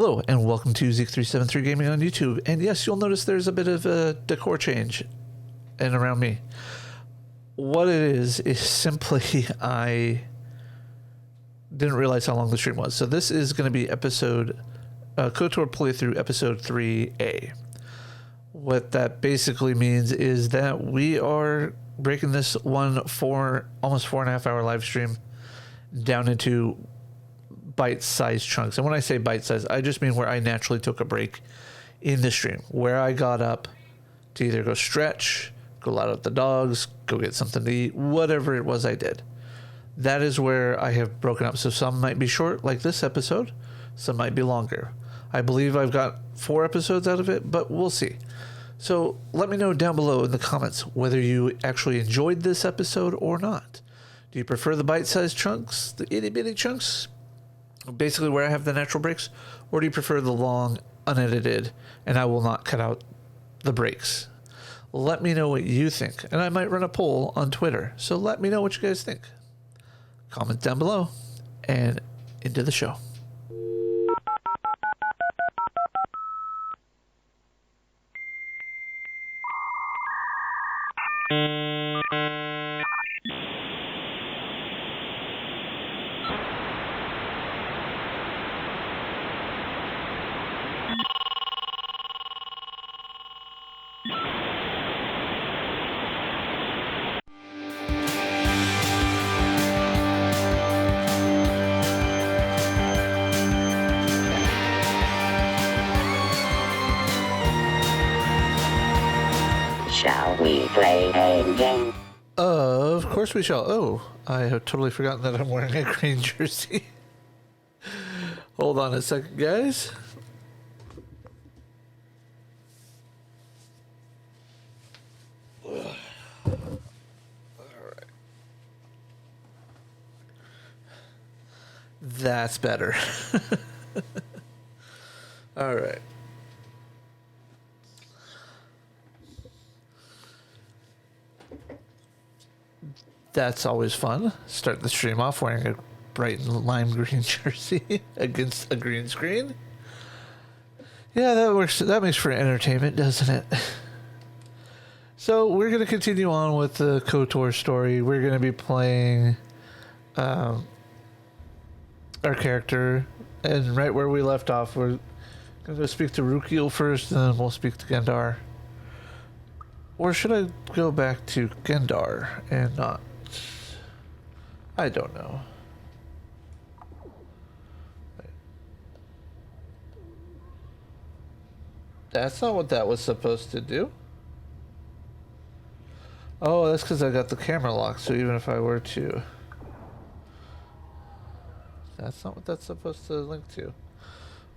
Hello, and welcome to Zeke373 Gaming on YouTube. And yes, you'll notice there's a bit of a decor change in around me. What it is simply I didn't realize how long the stream was. So this is going to be KOTOR playthrough episode 3A. What that basically means is that we are breaking this almost 4.5 hour live stream down into bite-sized chunks. And when I say bite-sized, I just mean where I naturally took a break in the stream, where I got up to either go stretch, go let out the dogs, go get something to eat, whatever it was I did. That is where I have broken up. So some might be short, like this episode. Some might be longer. I believe I've got 4 episodes out of it, but we'll see. So let me know down below in the comments whether you actually enjoyed this episode or not. Do you prefer the bite-sized chunks, the itty-bitty chunks, basically where I have the natural breaks, or do you prefer the long, unedited, and I will not cut out the breaks? Let me know what you think, and I might run a poll on Twitter, so let me know what you guys think. Comment down below, and into the show. Shall we play a game? Of course we shall. Oh, I have totally forgotten that I'm wearing a green jersey. Hold on a second, guys. Alright. That's better. Alright. That's always fun. Start the stream off wearing a bright lime green jersey against a green screen. Yeah, that works. That makes for entertainment, doesn't it? So we're going to continue on with the KOTOR story. We're going to be playing our character, and right where we left off, we're going to go speak to Rakghoul first, and then we'll speak to Gendar. Or should I go back to Gendar and not? I don't know. That's not what that was supposed to do. Oh, that's because I got the camera locked, so even if I were to... That's not what that's supposed to link to.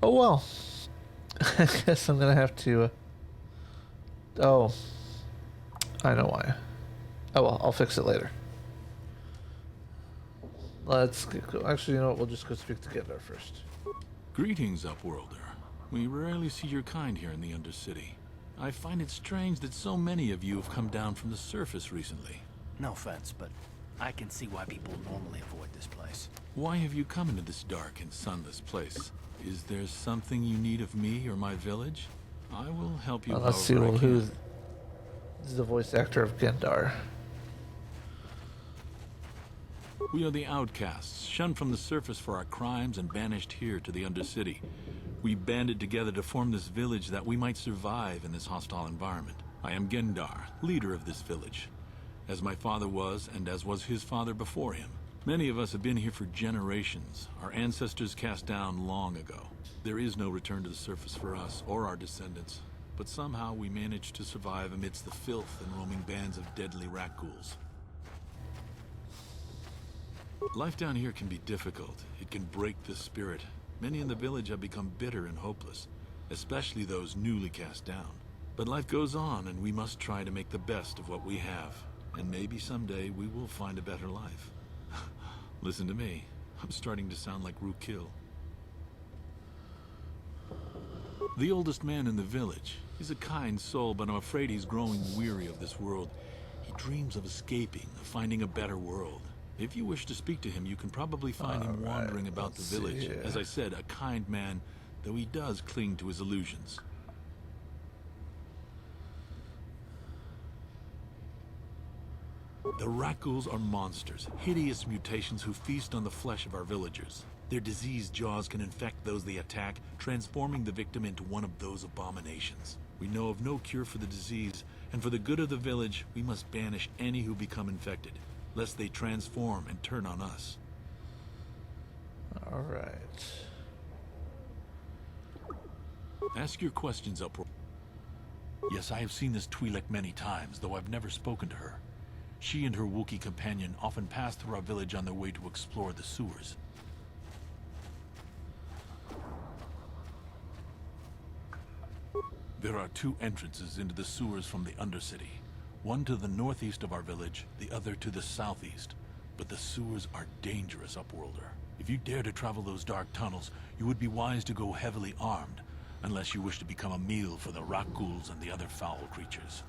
Oh well. I guess I'm going to have to... Oh. I know why. Oh well, I'll fix it later. Let's go. Actually, you know what? We'll just go speak to Gendar first. Greetings, Upworlder. We rarely see your kind here in the undercity. I find it strange that so many of you have come down from the surface recently. No offense, but I can see why people normally avoid this place. Why have you come into this dark and sunless place? Is there something you need of me or my village? I will help you. Let's see who's the voice actor of Gendar. We are the outcasts, shunned from the surface for our crimes and banished here to the undercity. We banded together to form this village that we might survive in this hostile environment. I am Gendar, leader of this village, as my father was and as was his father before him. Many of us have been here for generations, our ancestors cast down long ago. There is no return to the surface for us or our descendants, but somehow we managed to survive amidst the filth and roaming bands of deadly Rakghouls. Life down here can be difficult. It can break the spirit. Many in the village have become bitter and hopeless, especially those newly cast down. But life goes on, and we must try to make the best of what we have. And maybe someday we will find a better life. Listen to me. I'm starting to sound like Rakghoul. The oldest man in the village. He's a kind soul, but I'm afraid he's growing weary of this world. He dreams of escaping, of finding a better world. If you wish to speak to him, you can probably find him wandering about the village. As I said, a kind man, though he does cling to his illusions. The Rakghouls are monsters, hideous mutations who feast on the flesh of our villagers. Their diseased jaws can infect those they attack, transforming the victim into one of those abominations. We know of no cure for the disease, and for the good of the village, we must banish any who become infected, lest they transform and turn on us. All right. Ask your questions, Uproar. Yes, I have seen this Twi'lek many times, though I've never spoken to her. She and her Wookiee companion often pass through our village on their way to explore the sewers. There are two entrances into the sewers from the undercity. One to the northeast of our village, the other to the southeast. But the sewers are dangerous, Upworlder. If you dare to travel those dark tunnels, you would be wise to go heavily armed, unless you wish to become a meal for the Rakghouls and the other foul creatures.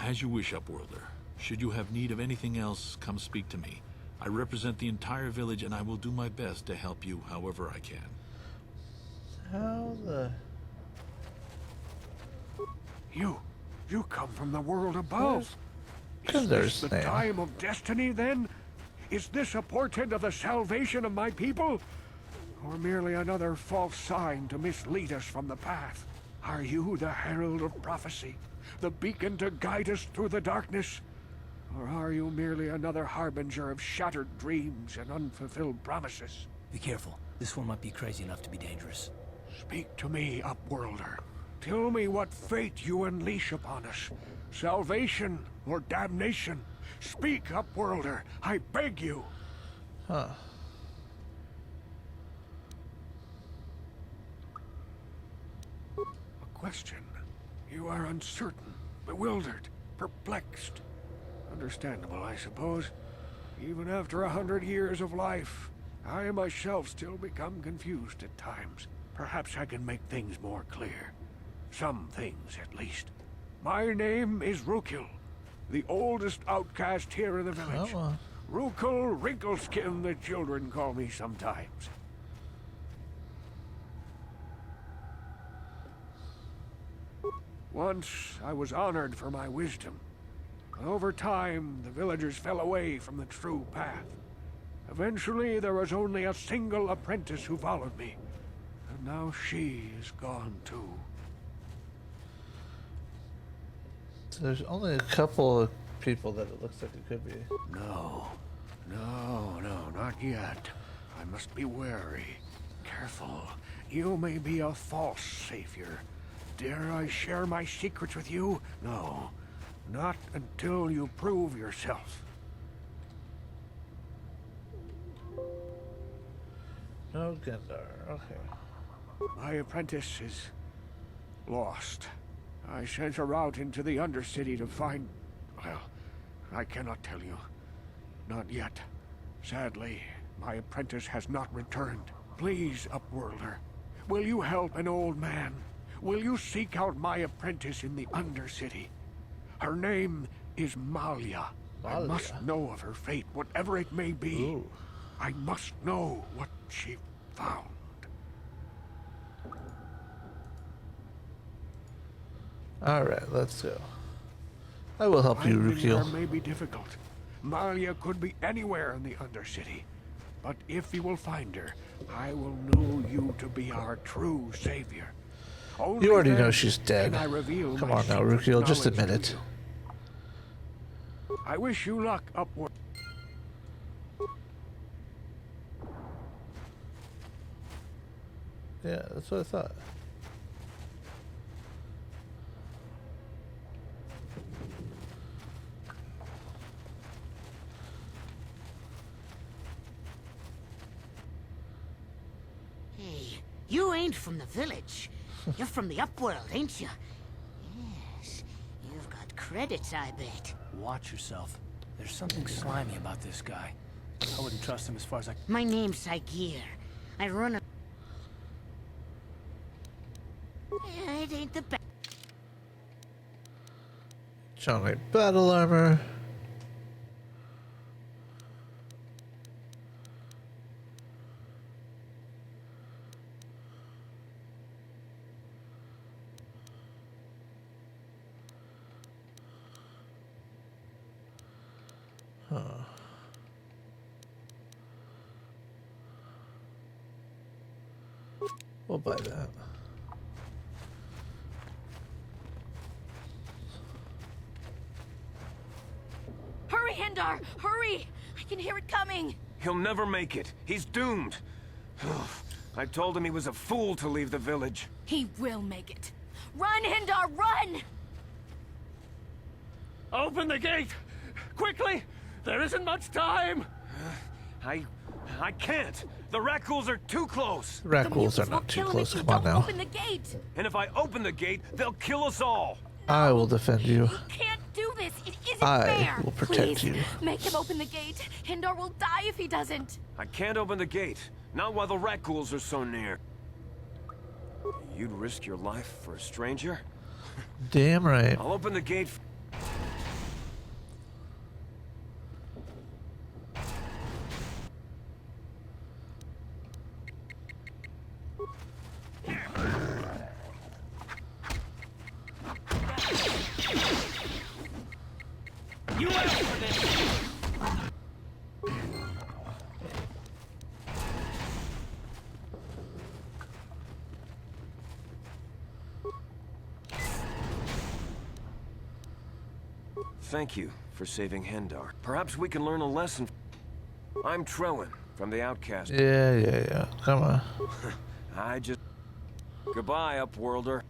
As you wish, Upworlder. Should you have need of anything else, come speak to me. I represent the entire village, and I will do my best to help you however I can. How the... You come from the world above. Is this the time of destiny, then? Is this a portent of the salvation of my people? Or merely another false sign to mislead us from the path? Are you the herald of prophecy? The beacon to guide us through the darkness? Or are you merely another harbinger of shattered dreams and unfulfilled promises? Be careful. This one might be crazy enough to be dangerous. Speak to me, Upworlder. Tell me what fate you unleash upon us. Salvation or damnation? Speak, Upworlder. I beg you. Huh. A question. You are uncertain, bewildered, perplexed. Understandable, I suppose. Even after 100 years of life, I myself still become confused at times. Perhaps I can make things more clear. Some things, at least. My name is Rakghoul, the oldest outcast here in the village. Come on. Rakghoul Wrinkleskin, the children call me sometimes. Once, I was honored for my wisdom. Over time, the villagers fell away from the true path. Eventually, there was only a single apprentice who followed me. And now she is gone too. So there's only a couple of people that it looks like it could be. No, not yet. I must be wary. Careful. You may be a false savior. Dare I share my secrets with you? No, not until you prove yourself. No Gendar, okay. My apprentice is lost. I sent her out into the undercity to find... Well, I cannot tell you. Not yet. Sadly, my apprentice has not returned. Please, Upworlder, will you help an old man? Will you seek out my apprentice in the undercity? Her name is Malia. I must know of her fate, whatever it may be. Ooh. I must know what she found. Alright, let's go. I will help you, Finding her Rakghoul. may be difficult. Malia could be anywhere in the undercity. But if you will find her, I will know you to be our true savior. Only You already know then she's dead. can I reveal Come my on now, secret Rakghoul, just knowledge admit to it. you. I wish you luck, Upward. Yeah, that's what I thought. Hey, you ain't from the village. You're from the Upworld, ain't you? Yes, you've got credits, I bet. Watch yourself. There's something slimy about this guy. I wouldn't trust him as far as I... My name's Saigir. I run a... It ain't the best. John battle armor. We'll buy that. Hurry, Hindar! Hurry! I can hear it coming! He'll never make it. He's doomed. I told him he was a fool to leave the village. He will make it. Run, Hindar, run! Open the gate! Quickly! There isn't much time! I can't. The Rakghouls are too close. Rakghouls are Will not too kill him close. if you Come on don't now. open the gate! And if I open the gate, they'll kill us all. I will defend you. You can't do this! It isn't I fair! will protect Please, you. make him open the gate! Hindar will die if he doesn't! I can't open the gate. Not while the Rakghouls are so near. You'd risk your life for a stranger? Damn right. I'll open the gate. You asked for this! Thank you for saving Hendar. Perhaps we can learn a lesson. I'm Trellin from the Outcast. Yeah. Come on. I just... Goodbye, Upworlder.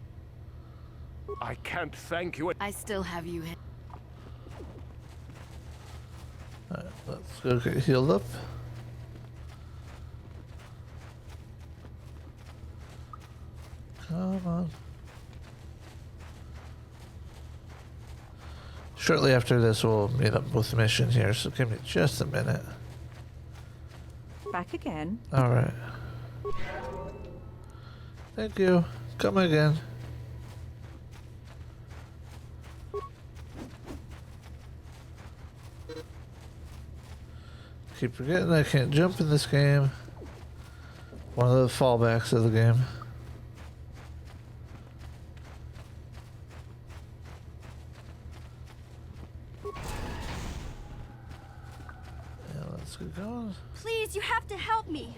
I can't thank you. I still have you, Hindar. Alright, let's go get healed up. Come on. Shortly after this, we'll meet up with the mission here, so give me just a minute. Back again. Alright. Thank you. Come again. Keep forgetting I can't jump in this game. One of the fallbacks of the game. Yeah, let's get going. Please, you have to help me.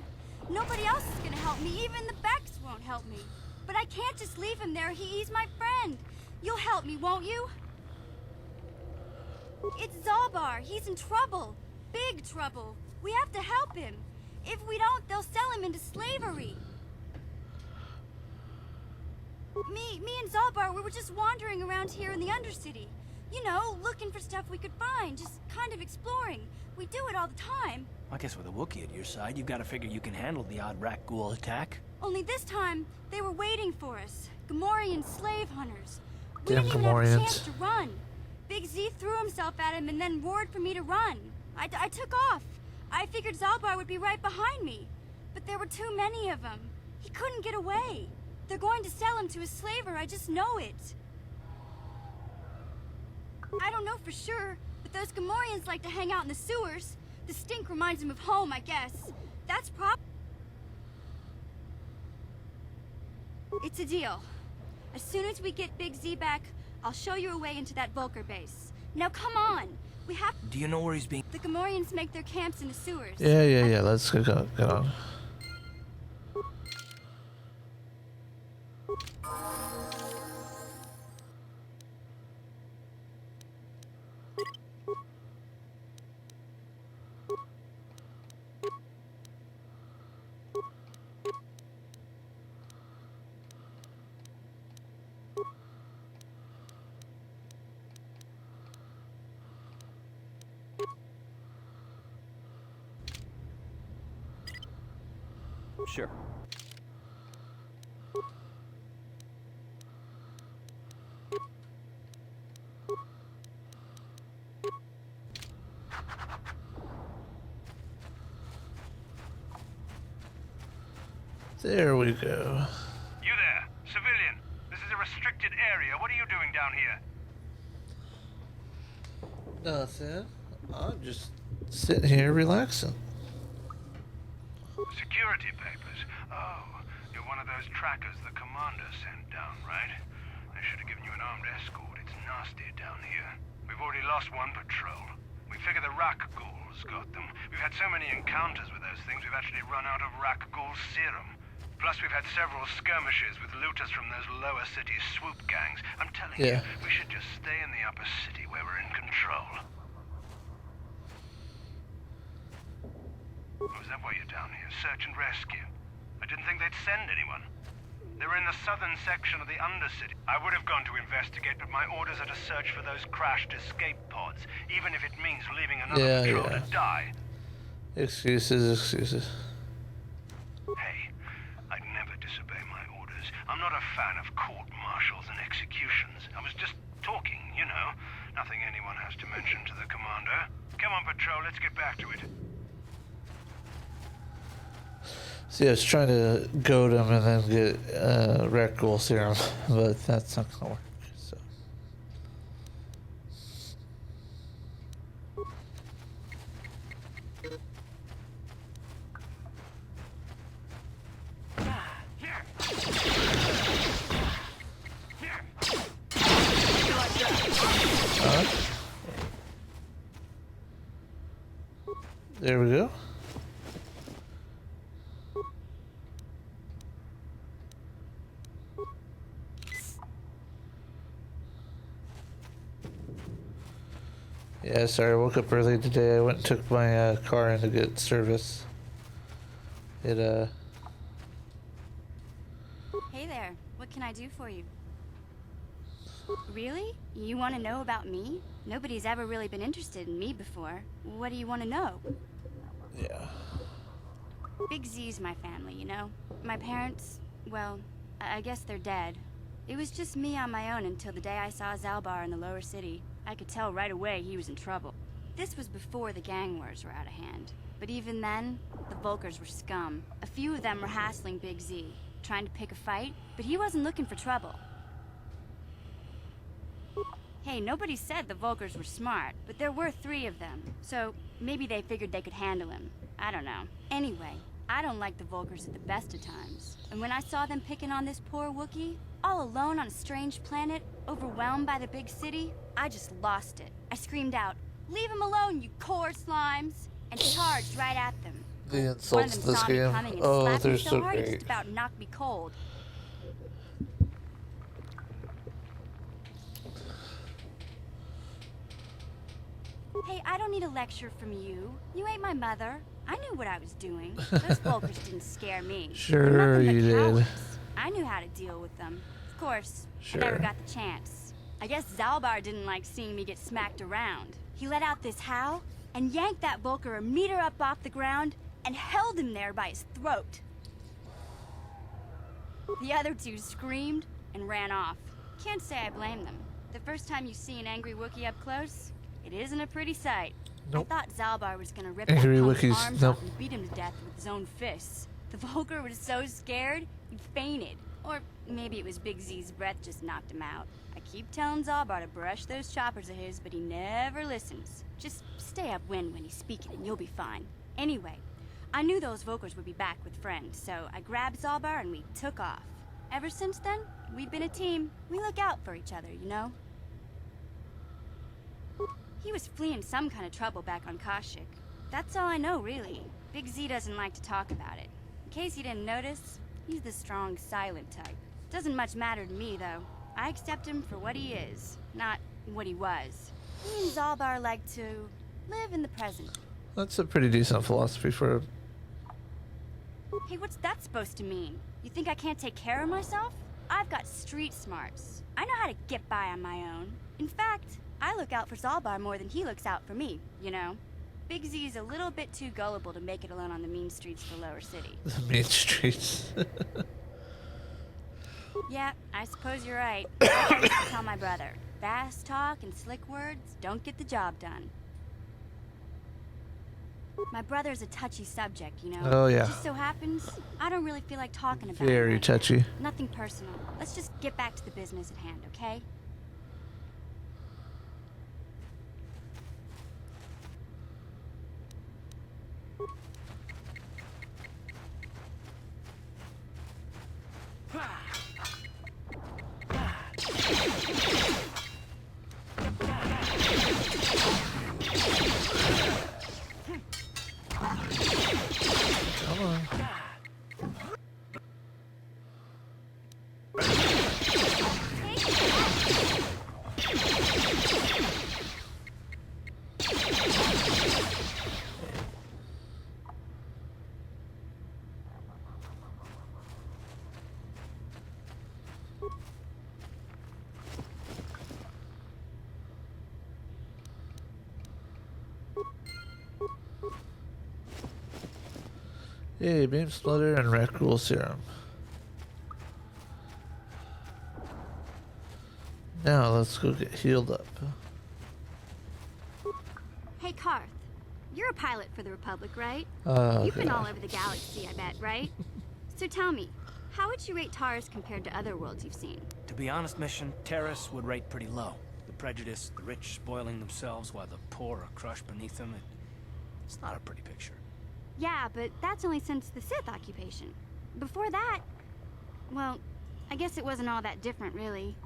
Nobody else is gonna help me. Even the Becks won't help me. But I can't just leave him there. He's my friend. You'll help me, won't you? It's Zalbar. He's in trouble. Big trouble. We have to help him. If we don't, they'll sell him into slavery. Me and Zalbar, we were just wandering around here in the undercity. You know, looking for stuff we could find, just kind of exploring. We do it all the time. I guess with a Wookiee at your side, you've got to figure you can handle the odd Rakghoul attack. Only this time, they were waiting for us. Gamorrean slave hunters. We Damn didn't even have a Gamorreans. chance to run. Big Z threw himself at him and then roared for me to run. I took off. I figured Zalbar would be right behind me. But there were too many of them. He couldn't get away. They're going to sell him to a slaver, I just know it. I don't know for sure, but those Gamorreans like to hang out in the sewers. The stink reminds them of home, I guess. That's It's a deal. As soon as we get Big Z back, I'll show you a way into that Vulcar base. Now come on! We have... Do you know where he's being... The Gamorreans make their camps in the sewers. Yeah. Let's get on. Sure. There we go. You there, civilian. This is a restricted area. What are you doing down here? Nothing. I'm just sitting here relaxing. Security papers. Oh, you're one of those trackers the commander sent down, right? They should have given you an armed escort. It's nasty down here. We've already lost one patrol. We figure the Rakghouls got them. We've had so many encounters with those things, we've actually run out of Rakghoul serum. Plus, we've had several skirmishes with looters from those lower city swoop gangs. I'm telling you, we should just stay in the upper city where we're in control. Oh, is that why you're down here? Search and rescue? I didn't think they'd send anyone. They were in the southern section of the undercity. I would have gone to investigate, but my orders are to search for those crashed escape pods, even if it means leaving another patrol to die. Excuses. Hey, I'd never disobey my orders. I'm not a fan of court-martials and executions. I was just talking, you know. Nothing anyone has to mention to the commander. Come on, patrol, let's get back to it. See, I was trying to goad him and then get Rakghoul serum, but that's not gonna work. So. There we go. Yeah, sorry, I woke up early today. I went and took my car in to get service. Hey there, what can I do for you? Really? You want to know about me? Nobody's ever really been interested in me before. What do you want to know? Yeah. Big Z's my family, you know? My parents, well, I guess they're dead. It was just me on my own until the day I saw Zalbar in the lower city. I could tell right away he was in trouble. This was before the gang wars were out of hand. But even then, the Volkers were scum. A few of them were hassling Big Z, trying to pick a fight, but he wasn't looking for trouble. Hey, nobody said the Volkers were smart, but there were 3 of them, so maybe they figured they could handle him. I don't know. Anyway, I don't like the Volkers at the best of times. And when I saw them picking on this poor Wookiee, all alone on a strange planet, overwhelmed by the big city, I just lost it. I screamed out, "Leave him alone, you core slimes!" and charged right at them. The insults in this game. Oh, they're so hard, great. it just about knocked me cold. Hey, I don't need a lecture from you. You ain't my mother. I knew what I was doing. Those Volkers didn't scare me. Sure you did. I knew how to deal with them. Of course, Sure. I never got the chance. I guess Zalbar didn't like seeing me get smacked around. He let out this howl and yanked that Volker a meter up off the ground and held him there by his throat. The other 2 screamed and ran off. Can't say I blame them. The first time you see an angry Wookiee up close, it isn't a pretty sight. Nope. I thought Zalbar was gonna rip Angry that punk's Wookiees, arms nope. off and beat him to death with his own fists. The Volker was so scared, he fainted. Or maybe it was Big Z's breath just knocked him out. I keep telling Zalbar to brush those choppers of his, but he never listens. Just stay upwind when he's speaking and you'll be fine. Anyway, I knew those Volkers would be back with friends, so I grabbed Zalbar and we took off. Ever since then, we've been a team. We look out for each other, you know? He was fleeing some kind of trouble back on Kashyyyk. That's all I know, really. Big Z doesn't like to talk about it. In case you didn't notice, he's the strong, silent type. Doesn't much matter to me, though. I accept him for what he is, not what he was. He and Zalbar like to live in the present. That's a pretty decent philosophy for a... Hey, what's that supposed to mean? You think I can't take care of myself? I've got street smarts. I know how to get by on my own. In fact, I look out for Zalbar more than he looks out for me, you know? Big Z's a little bit too gullible to make it alone on the mean streets of the lower city. The mean streets. Yeah, I suppose you're right. I used to tell my brother, fast talk and slick words don't get the job done. My brother's a touchy subject, you know? Oh, yeah. It just so happens, I don't really feel like talking about Very it. touchy. Nothing personal. Let's just get back to the business at hand, okay? Yay, beam splitter and Rakghoul serum. Now let's go get healed up. Hey, Karth. You're a pilot for the Republic, right? Oh, You've been God. all over the galaxy, I bet, right? So tell me, how would you rate Taurus compared to other worlds you've seen? To be honest, Mission, Terrace would rate pretty low. The prejudice, the rich spoiling themselves while the poor are crushed beneath them. It's not a pretty picture. Yeah, but that's only since the Sith occupation. Before that, well, I guess it wasn't all that different, really.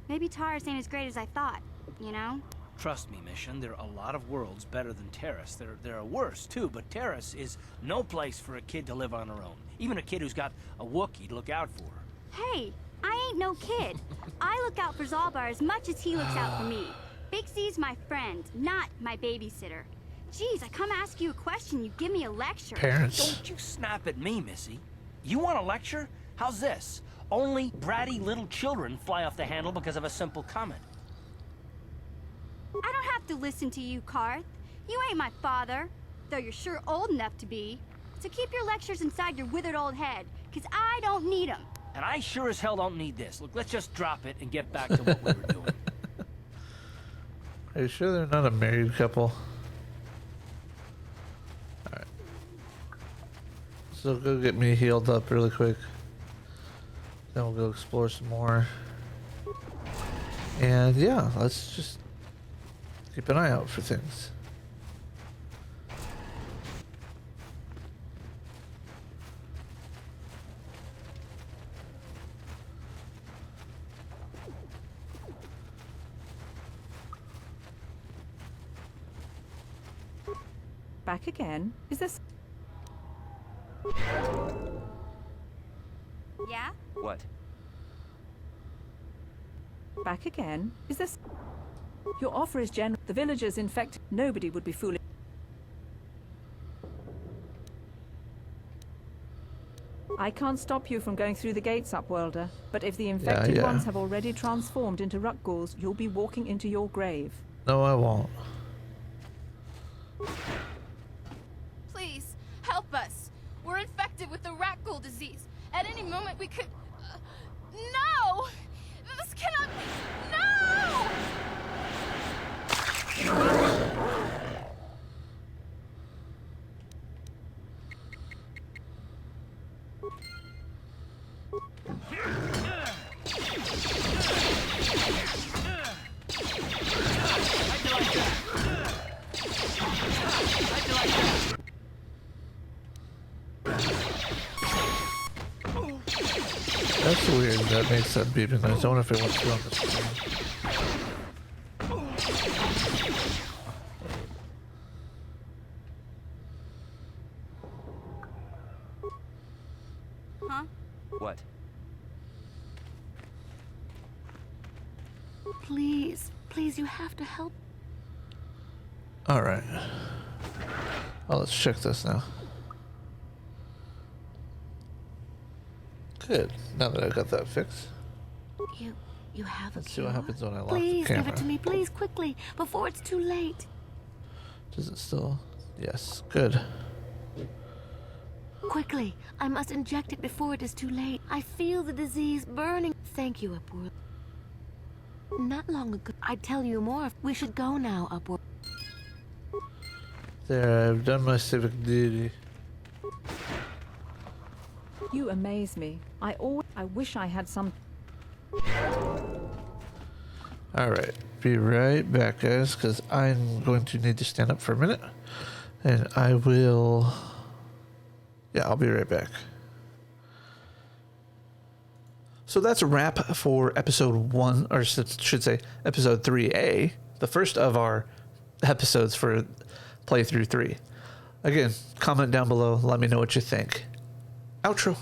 Maybe Taurus ain't as great as I thought, you know? Trust me, Mission, there are a lot of worlds better than Terrace. There are worse, too, but Terrace is no place for a kid to live on her own. Even a kid who's got a Wookiee to look out for. Hey, I ain't no kid. I look out for Zalbar as much as he looks out for me. Big Z's my friend, not my babysitter. Jeez, I come ask you a question, you give me a lecture. Parents. Don't you snap at me, Missy. You want a lecture? How's this? Only bratty little children fly off the handle because of a simple comment. I don't have to listen to you, Karth. You ain't my father, though you're sure old enough to be. So keep your lectures inside your withered old head, because I don't need them. And I sure as hell don't need this. Look, let's just drop it and get back to what we were doing. Are you sure they're not a married couple? Alright. So go get me healed up really quick. Then we'll go explore some more. And yeah, let's just keep an eye out for things. Back again? Is this... Yeah? What? Back again? Is this... Your offer is general. The villagers infected. Nobody would be foolish. I can't stop you from going through the gates, Upworlder. But if the infected ones have already transformed into Rakghouls, you'll be walking into your grave. No, I won't. Please, help us. We're infected with the Rakghoul disease. At any moment we could... No! This cannot be... No! That's weird. That makes that beeping noise. I wonder if it went through on the screen. Huh? What? Please, please, you have to help. Alright. Oh, let's check this now. Good. Now that I got that fixed. You have Let's a see what cure? happens when I lock Please the camera. give it to me, please, quickly, before it's too late. Does it still? Yes. Good. Quickly, I must inject it before it is too late. I feel the disease burning. Thank you, Upward. Not long ago, I'd tell you more. We should go now, Upward. There, I've done my civic duty. You amaze me. I wish I had some... Alright, be right back, guys, because I'm going to need to stand up for a minute. And I will... Yeah, I'll be right back. So that's a wrap for episode 1, or should say episode 3A, the first of our episodes for playthrough 3. Again, comment down below, let me know what you think. Outro.